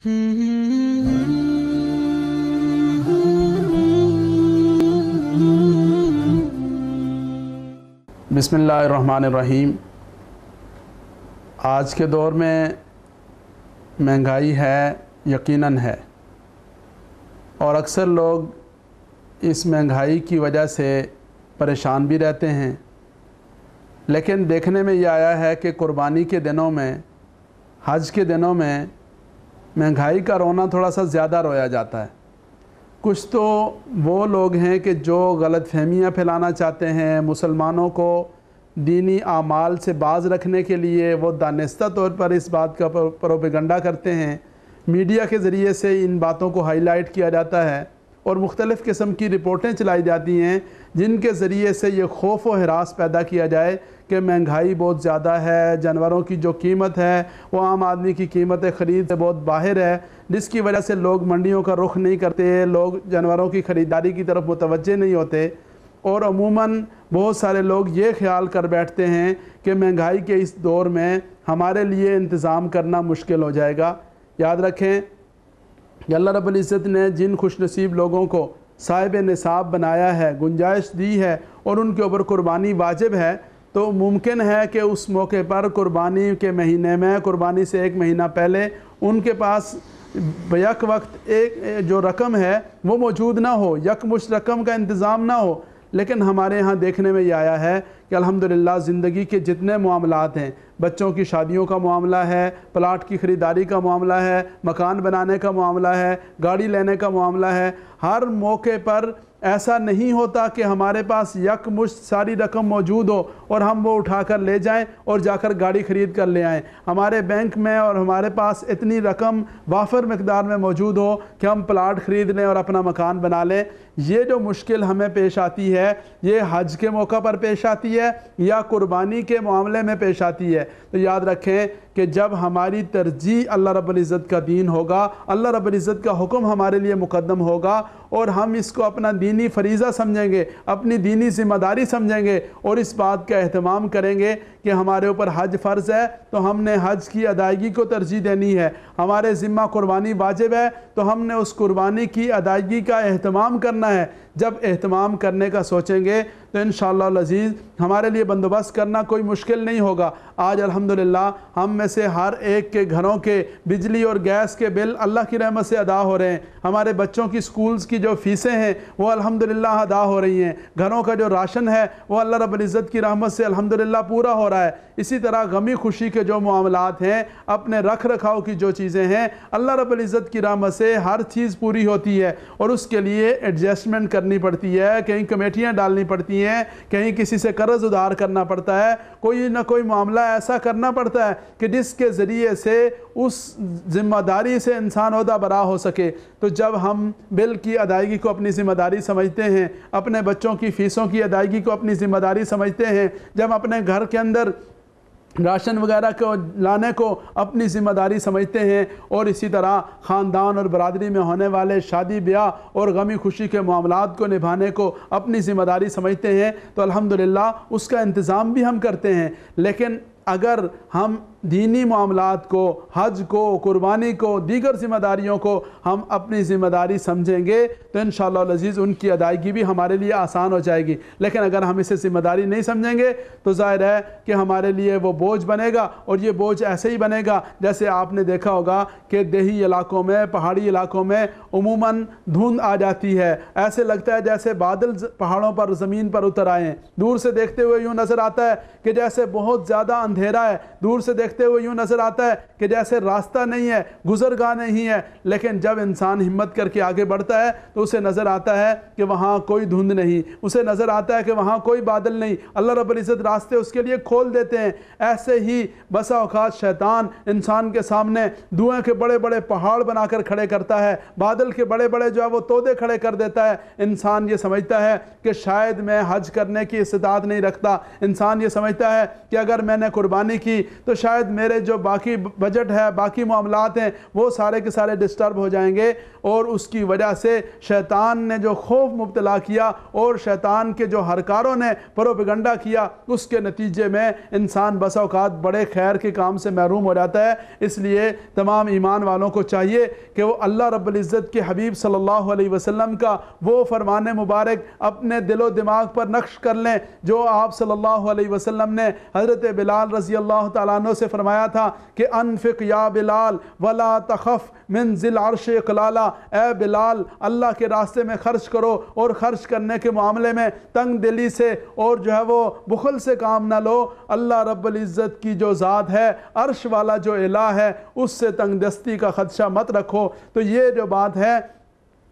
बिस्मिल्लाहिर्रहमानिर्रहीम। आज के दौर में महंगाई है, यकीनन है, और अक्सर लोग इस महंगाई की वजह से परेशान भी रहते हैं। लेकिन देखने में ये आया है कि कुर्बानी के दिनों में, हज के दिनों में महंगाई का रोना थोड़ा सा ज़्यादा रोया जाता है। कुछ तो वो लोग हैं कि जो गलतफहमियाँ फैलाना चाहते हैं, मुसलमानों को दीनी आमाल से बाज़ रखने के लिए वो दानिस्ता तौर पर इस बात का प्रोपेगंडा करते हैं। मीडिया के ज़रिए से इन बातों को हाईलाइट किया जाता है और मुख्तलिफ़ किस्म की रिपोर्टें चलाई जाती हैं जिनके ज़रिए से ये खौफ व हरास पैदा किया जाए कि महंगाई बहुत ज़्यादा है, जानवरों की जो कीमत है वो आम आदमी की कीमत ख़रीद से बहुत बाहर है, जिसकी वजह से लोग मंडियों का रुख नहीं करते, लोग जानवरों की ख़रीदारी की तरफ मुतवज्जे नहीं होते। और अमूमन बहुत सारे लोग ये ख्याल कर बैठते हैं कि महंगाई के इस दौर में हमारे लिए इंतज़ाम करना मुश्किल हो जाएगा। याद रखें कि अल्लाह रब्बुल इज़्ज़त ने जिन खुशनसीब लोगों को साहिब निसाब बनाया है, गुंजाइश दी है और उनके ऊपर कुर्बानी वाजिब है, तो मुमकिन है कि उस मौके पर कुर्बानी के महीने में, कुर्बानी से एक महीना पहले उनके पास यक वक्त एक जो रकम है वो मौजूद ना हो, यकमुश्त रकम का इंतज़ाम ना हो। लेकिन हमारे यहाँ देखने में ये आया है कि अल्हम्दुलिल्लाह ज़िंदगी के जितने मामलात हैं, बच्चों की शादियों का मामला है, प्लाट की ख़रीदारी का मामला है, मकान बनाने का मामला है, गाड़ी लेने का मामला है, हर मौके पर ऐसा नहीं होता कि हमारे पास यकमुश्त सारी रकम मौजूद हो और हम वो उठाकर ले जाएं और जाकर गाड़ी ख़रीद कर ले आएं। हमारे बैंक में और हमारे पास इतनी रकम वाफर मकदार में मौजूद हो कि हम प्लाट ख़रीद लें और अपना मकान बना लें। ये जो मुश्किल हमें पेश आती है ये हज के मौका पर पेश आती है या कुर्बानी के मामले में पेश आती है। तो याद रखें कि जब हमारी तरजीह अल्लाह रब्बुल इज़्ज़त का दीन होगा, अल्लाह रब्बुल इज़्ज़त का हुक्म हमारे लिए मुकद्दम होगा और हम इसको अपना दीनी फरीज़ा समझेंगे, अपनी दीनी ज़िम्मेदारी समझेंगे और इस बात का एहतमाम करेंगे कि हमारे ऊपर हज फ़र्ज़ है तो हमने हज की अदायगी को तरजीह देनी है। हमारे ज़िम्मा कुर्बानी वाजिब है तो हमने उस कुर्बानी की अदायगी का एहतमाम करना है। जब एहतमाम करने का सोचेंगे तो इंशाअल्लाह अज़ीज़ हमारे लिए बंदोबस्त करना कोई मुश्किल नहीं होगा। आज अल्हम्दुलिल्लाह हम में से हर एक के घरों के बिजली और गैस के बिल अल्लाह की रहमत से अदा हो रहे हैं। हमारे बच्चों की स्कूल्स की जो फ़ीसें हैं वो अल्हम्दुलिल्लाह अदा हो रही हैं। घरों का जो राशन है वो अल्लाह रब्बुल इज़्ज़त की रहमत से अल्हम्दुलिल्लाह पूरा हो रहा है। इसी तरह गमी खुशी के जो मामलात हैं, अपने रख रखाव की जो चीज़ें हैं, अल्लाह रब्बुल इज़्ज़त की रहमत से हर चीज़ पूरी होती है और उसके लिए एडजस्टमेंट करनी पड़ती है, कहीं कमेटियाँ डालनी पड़ती हैं, कहीं किसी से कर्ज़ उधार करना पड़ता है, कोई ना कोई मामला ऐसा करना पड़ता है कि जिसके ज़रिए से उस ज़िम्मेदारी से इंसान ओहदा बरा हो सके। तो जब हम बिल की अदायगी को अपनी ज़िम्मेदारी समझते हैं, अपने बच्चों की फ़ीसों की अदायगी को अपनी ज़िम्मेदारी समझते हैं, जब अपने घर के अंदर राशन वगैरह को लाने को अपनी ज़िम्मेदारी समझते हैं और इसी तरह ख़ानदान और बरादरी में होने वाले शादी ब्याह और गमी खुशी के मामलात को निभाने को अपनी ज़िम्मेदारी समझते हैं, तो अल्हम्दुलिल्लाह उसका इंतज़ाम भी हम करते हैं। लेकिन अगर हम दीनी मामलात को, हज को, कुर्बानी को, दीगर ज़िम्मेदारियों को हम अपनी ज़िम्मेदारी समझेंगे तो इंशाअल्लाह अज़ीज़ उनकी अदायगी भी हमारे लिए आसान हो जाएगी। लेकिन अगर हम इसे ज़िम्मेदारी नहीं समझेंगे तो ज़ाहिर है कि हमारे लिए वो बोझ बनेगा और ये बोझ ऐसे ही बनेगा जैसे आपने देखा होगा कि देही इलाकों में, पहाड़ी इलाकों में उमूमन धुंध आ जाती है, ऐसे लगता है जैसे बादल पहाड़ों पर, ज़मीन पर उतर आए हैं। दूर से देखते हुए यूँ नज़र आता है कि जैसे बहुत ज़्यादा अंधेरा है, दूर से देखते हुए यूँ नज़र आता है कि जैसे रास्ता नहीं है, गुज़रगाह नहीं है। लेकिन जब इंसान हिम्मत करके आगे बढ़ता है तो उसे नज़र आता है कि वहाँ कोई धुंध नहीं, उसे नज़र आता है कि वहाँ कोई बादल नहीं। अल्लाह रब्बुल इज़्ज़त रास्ते उसके लिए खोल देते हैं। ऐसे ही बसा औक़ात शैतान इंसान के सामने धुएँ के बड़े बड़े पहाड़ बनाकर खड़े करता है, बादल के बड़े बड़े जो है वो तोदे खड़े कर देता है। इंसान ये समझता है कि शायद मैं हज करने की इस्तिताअत नहीं रखता, इंसान ये समझता है कि अगर मैंने कुर्बानी की तो शायद شاید میرے جو باقی بجٹ ہے، باقی معاملات ہیں، وہ سارے کے سارے ڈسٹرب ہو جائیں گے، اور اس کی وجہ سے شیطان نے جو خوف مبتلا کیا اور شیطان کے جو ہرکاروں نے پروپیگنڈا کیا، اس کے نتیجے میں انسان بس اوقات بڑے خیر کے کام سے محروم ہو جاتا ہے۔ اس لیے تمام ایمان والوں کو چاہیے کہ وہ اللہ رب العزت کے حبیب صلی اللہ علیہ وسلم کا وہ فرمان مبارک اپنے دل و دماغ پر نقش کر لیں جو آپ صلی اللہ علیہ وسلم نے حضرت بلال رضی اللہ تعالیٰ عنہ سے فرمایا تھا کہ انفق یا بلال ولا تخف من ذی العرش اقلالا، اے بلال اللہ کے راستے میں خرچ کرو، اور خرچ کرنے کے معاملے میں تنگ دلی سے اور جو ہے وہ بخل سے کام نہ لو۔ اللہ رب العزت کی جو ذات ہے، عرش والا جو الہ ہے، اس سے تنگ دستی کا خدشہ مت رکھو۔ تو یہ جو بات ہے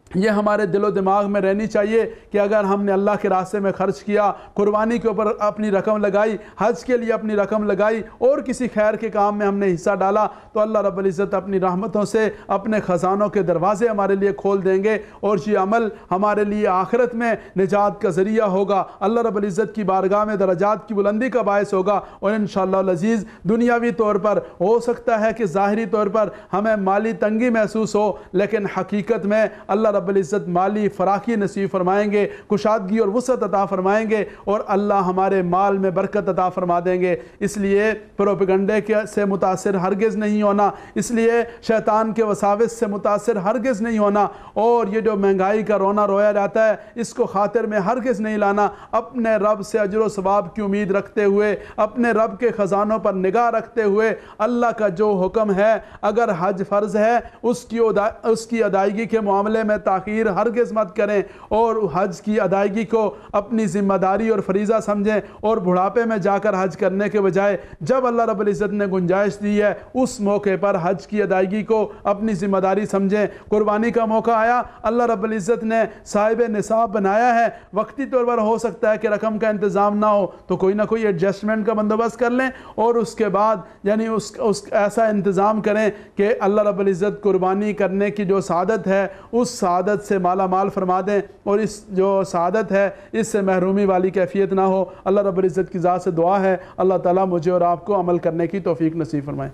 یہ ہمارے دل و دماغ میں رہنی چاہیے کہ اگر ہم نے اللہ کے راستے میں خرچ کیا، قربانی کے اوپر اپنی رقم لگائی، حج کے لیے اپنی رقم لگائی، اور کسی خیر کے کام میں ہم نے حصہ ڈالا، تو اللہ رب العزت اپنی رحمتوں سے اپنے خزانوں کے دروازے ہمارے لیے کھول دیں گے، اور یہ عمل ہمارے لیے آخرت میں نجات کا ذریعہ ہوگا، اللہ رب العزت کی بارگاہ میں درجات کی بلندی کا باعث ہوگا، اور انشاءاللہ العزیز دنیاوی طور پر ہو سکتا ہے کہ ظاہری طور پر ہمیں مالی تنگی محسوس ہو، لیکن حقیقت میں اللہ رب العزت مالی فراخی نصیب فرمائیں گے، کشادگی اور وسعت عطا فرمائیں گے، اور اللہ ہمارے مال میں برکت عطا فرما دیں گے۔ اس لیے پروپیگنڈے سے متاثر ہرگز نہیں ہونا، اس لیے شیطان کے وساوس سے متاثر ہرگز نہیں ہونا، اور یہ جو مہنگائی کا رونا رویا جاتا ہے اس کو خاطر میں ہرگز نہیں لانا، اپنے رب سے اجر و ثواب کی امید رکھتے ہوئے، اپنے رب کے خزانوں پر نگاہ رکھتے ہوئے، اللہ کا جو حکم ہے، اگر حج فرض ہے اس کی ادائیگی کے معاملے میں تاخیر ہرگز مت کریں، اور حج کی ادائیگی کو اپنی ذمہ داری اور فریضہ سمجھیں، اور بڑھاپے میں جا کر حج کرنے کے بجائے جب اللہ رب العزت نے گنجائش دی ہے اس موقع پر حج کی ادائیگی کو اپنی ذمہ داری سمجھیں۔ قربانی کا موقع آیا، اللہ رب العزت نے صاحب نصاب بنایا ہے، وقتی طور پر ہو سکتا ہے کہ رقم کا انتظام نہ ہو تو کوئی نہ کوئی ایڈجسٹمنٹ کا بندوبست کر لیں، اور اس کے بعد یعنی ایسا انتظام کریں کہ اللہ رب العزت قربانی کرنے کی جو سعادت ہے اس سعادت سے مالا مال فرما دیں، اور اس جو سعادت ہے اس سے محرومی والی کیفیت نہ ہو۔ اللہ رب العزت کی ذات سے دعا ہے اللہ تعالیٰ مجھے اور آپ کو عمل کرنے کی توفیق نصیب فرمائے۔